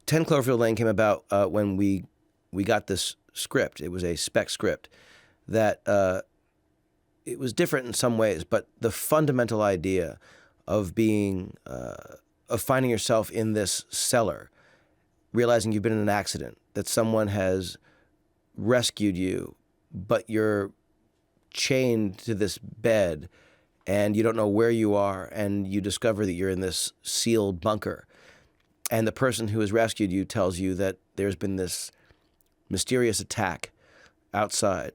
10 Cloverfield Lane came about when we got this script. It was a spec script that it was different in some ways, but the fundamental idea of being of finding yourself in this cellar, realizing you've been in an accident, that someone has rescued you, but you're chained to this bed and you don't know where you are, and you discover that you're in this sealed bunker. And the person who has rescued you tells you that there's been this mysterious attack outside.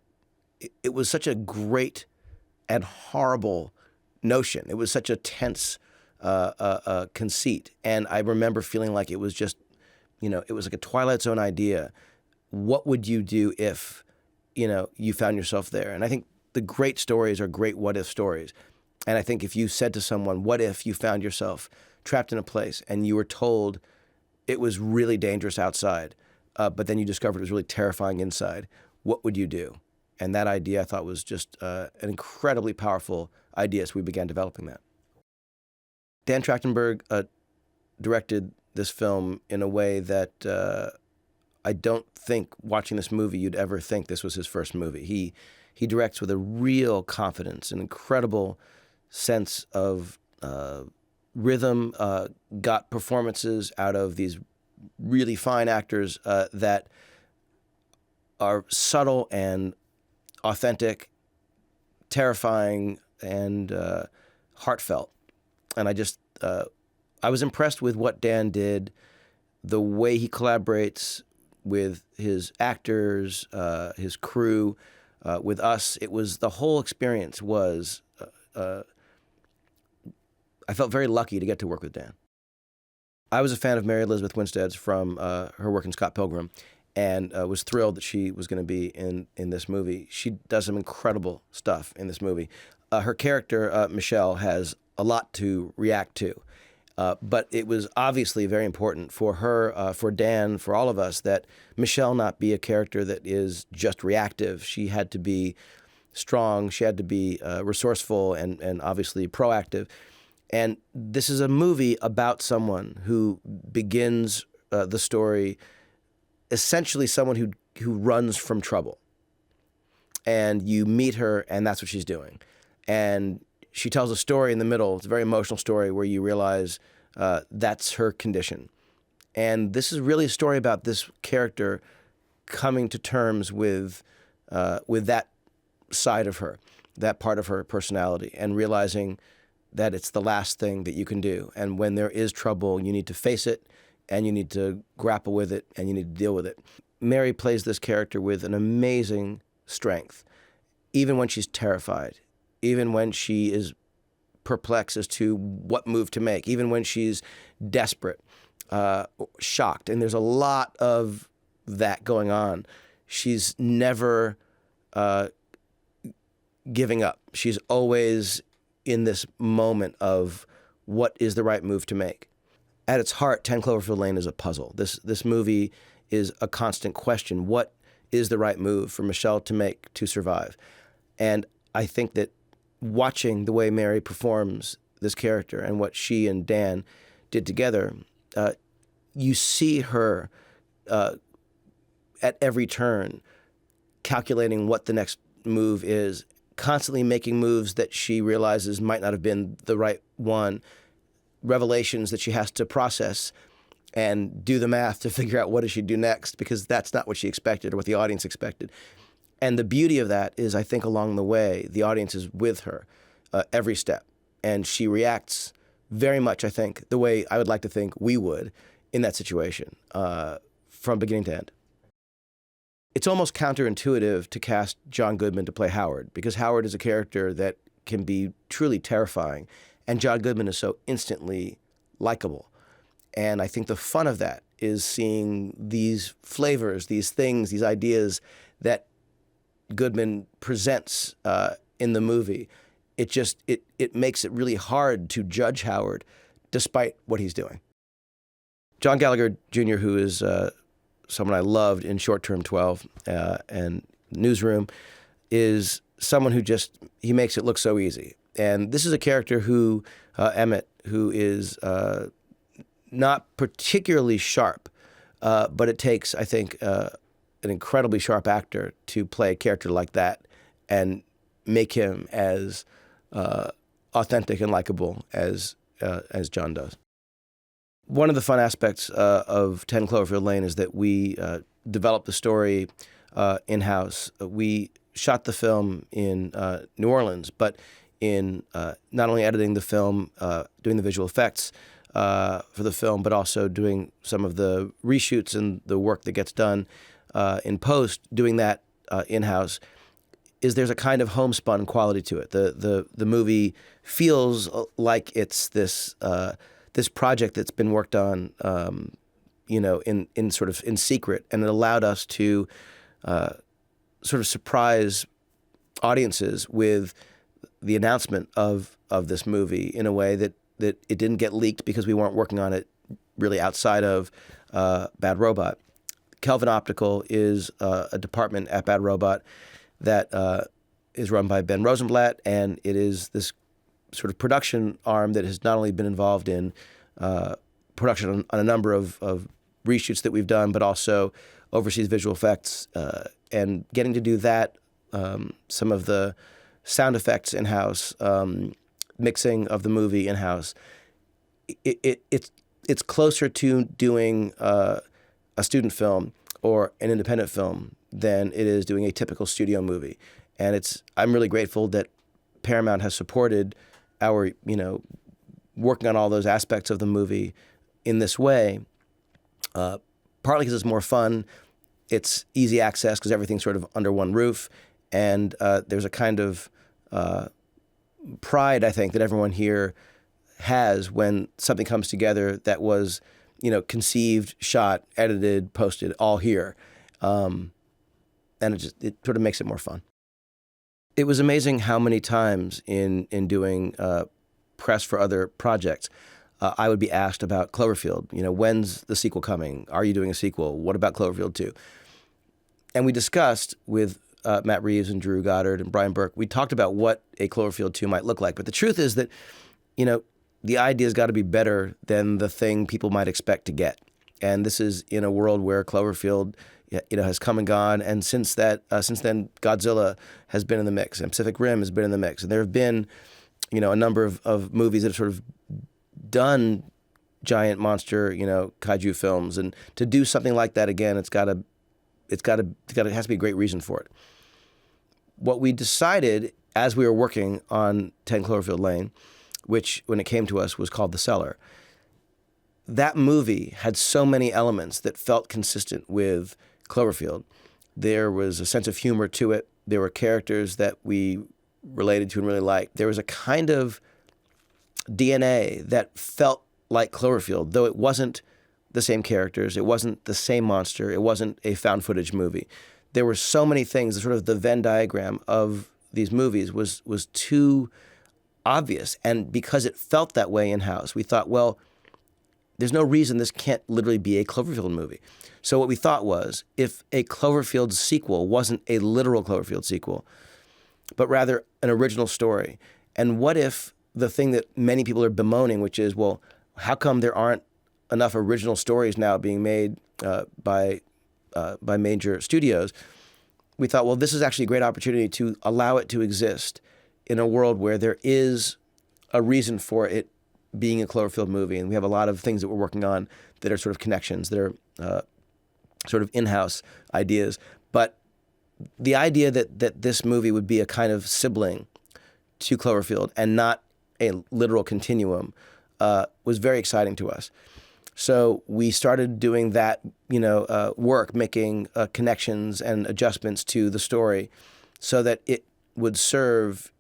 It was such a great and horrible notion. It was such a tense conceit. And I remember feeling like it was just, it was like a Twilight Zone idea. What would you do if, you found yourself there? And I think the great stories are great what-if stories. And I think if you said to someone, what if you found yourself trapped in a place and you were told it was really dangerous outside, but then you discovered it was really terrifying inside, what would you do? And that idea I thought was just an incredibly powerful idea, so we began developing that. Dan Trachtenberg directed this film in a way that I don't think, watching this movie, you'd ever think this was his first movie. He directs with a real confidence, an incredible sense of rhythm, got performances out of these really fine actors that are subtle and authentic, terrifying, and heartfelt. And I was impressed with what Dan did, the way he collaborates with his actors, his crew, with us. It was, the whole experience was, I felt very lucky to get to work with Dan. I was a fan of Mary Elizabeth Winstead's from her work in Scott Pilgrim, and was thrilled that she was going to be in this movie. She does some incredible stuff in this movie. Her character, Michelle, has a lot to react to, but it was obviously very important for her, for Dan, for all of us, that Michelle not be a character that is just reactive. She had to be strong, she had to be resourceful and obviously proactive. And this is a movie about someone who begins the story, essentially someone who runs from trouble. And you meet her, and that's what she's doing. And she tells a story in the middle. It's a very emotional story where you realize that's her condition. And this is really a story about this character coming to terms with that side of her, that part of her personality, and realizing that it's the last thing that you can do. And when there is trouble, you need to face it, and you need to grapple with it, and you need to deal with it. Mary plays this character with an amazing strength, even when she's terrified, even when she is perplexed as to what move to make, even when she's desperate, shocked. And there's a lot of that going on. She's never giving up. She's always in this moment of what is the right move to make. At its heart, 10 Cloverfield Lane is a puzzle. This movie is a constant question. What is the right move for Michelle to make to survive? And I think that watching the way Mary performs this character and what she and Dan did together, you see her at every turn calculating what the next move is, constantly making moves that she realizes might not have been the right one, revelations that she has to process and do the math to figure out what does she do next, because that's not what she expected or what the audience expected. And the beauty of that is, I think along the way, the audience is with her every step. And she reacts very much, I think, the way I would like to think we would in that situation, from beginning to end. It's almost counterintuitive to cast John Goodman to play Howard, because Howard is a character that can be truly terrifying, and John Goodman is so instantly likable. And I think the fun of that is seeing these flavors, these things, these ideas that Goodman presents in the movie. It makes it really hard to judge Howard despite what he's doing. John Gallagher Jr., who is someone I loved in Short Term 12 and Newsroom, is someone who he makes it look so easy. And this is a character who, Emmett, who is not particularly sharp, but it takes, I think, an incredibly sharp actor to play a character like that and make him as authentic and likable as John does. One of the fun aspects of 10 Cloverfield Lane is that we developed the story in-house. We shot the film in New Orleans, but in not only editing the film, doing the visual effects for the film, but also doing some of the reshoots and the work that gets done in post, doing that in-house, there's a kind of homespun quality to it. The movie feels like it's this project that's been worked on, in sort of in secret, and it allowed us to sort of surprise audiences with the announcement of this movie in a way that it didn't get leaked because we weren't working on it really outside of Bad Robot. Kelvin Optical is a department at Bad Robot that is run by Ben Rosenblatt, and it is this sort of production arm that has not only been involved in production on a number of reshoots that we've done, but also oversees visual effects, and getting to do that, some of the sound effects in-house, mixing of the movie in-house. It's closer to doing a student film or an independent film than it is doing a typical studio movie. And I'm really grateful that Paramount has supported our, working on all those aspects of the movie in this way, partly because it's more fun, it's easy access because everything's sort of under one roof, and there's a kind of pride, I think, that everyone here has when something comes together that was, conceived, shot, edited, posted, all here. And it sort of makes it more fun. It was amazing how many times in doing press for other projects, I would be asked about Cloverfield. When's the sequel coming? Are you doing a sequel? What about Cloverfield 2? And we discussed with Matt Reeves and Drew Goddard and Brian Burke, we talked about what a Cloverfield 2 might look like. But the truth is that, the idea's got to be better than the thing people might expect to get. And this is in a world where Cloverfield, has come and gone. And since then, Godzilla has been in the mix, and Pacific Rim has been in the mix. And there have been, a number of movies that have sort of done giant monster, kaiju films. And to do something like that again, it has to be a great reason for it. What we decided as we were working on 10 Cloverfield Lane, which when it came to us was called The Cellar, that movie had so many elements that felt consistent with Cloverfield. There was a sense of humor to it. There were characters that we related to and really liked. There was a kind of DNA that felt like Cloverfield, though it wasn't the same characters. It wasn't the same monster. It wasn't a found footage movie. There were so many things, sort of the Venn diagram of these movies was too obvious. And because it felt that way in-house, we thought, well, there's no reason this can't literally be a Cloverfield movie. So what we thought was, if a Cloverfield sequel wasn't a literal Cloverfield sequel, but rather an original story, and what if the thing that many people are bemoaning, which is, well, how come there aren't enough original stories now being made by major studios? We thought, well, this is actually a great opportunity to allow it to exist in a world where there is a reason for it being a Cloverfield movie. And we have a lot of things that we're working on that are sort of connections, that are sort of in-house ideas. But the idea that this movie would be a kind of sibling to Cloverfield and not a literal continuum was very exciting to us. So we started doing that, work, making connections and adjustments to the story so that it would serve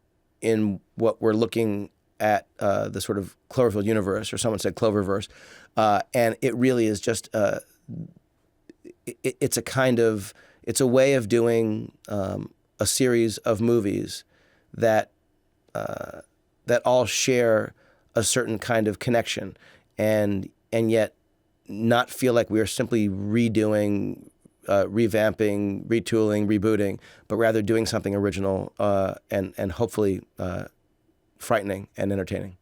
in what we're looking at the sort of Cloverfield universe, or someone said Cloververse. And it really is just, it's a way of doing a series of movies that all share a certain kind of connection, and yet not feel like we are simply redoing, revamping, retooling, rebooting, but rather doing something original and hopefully frightening and entertaining.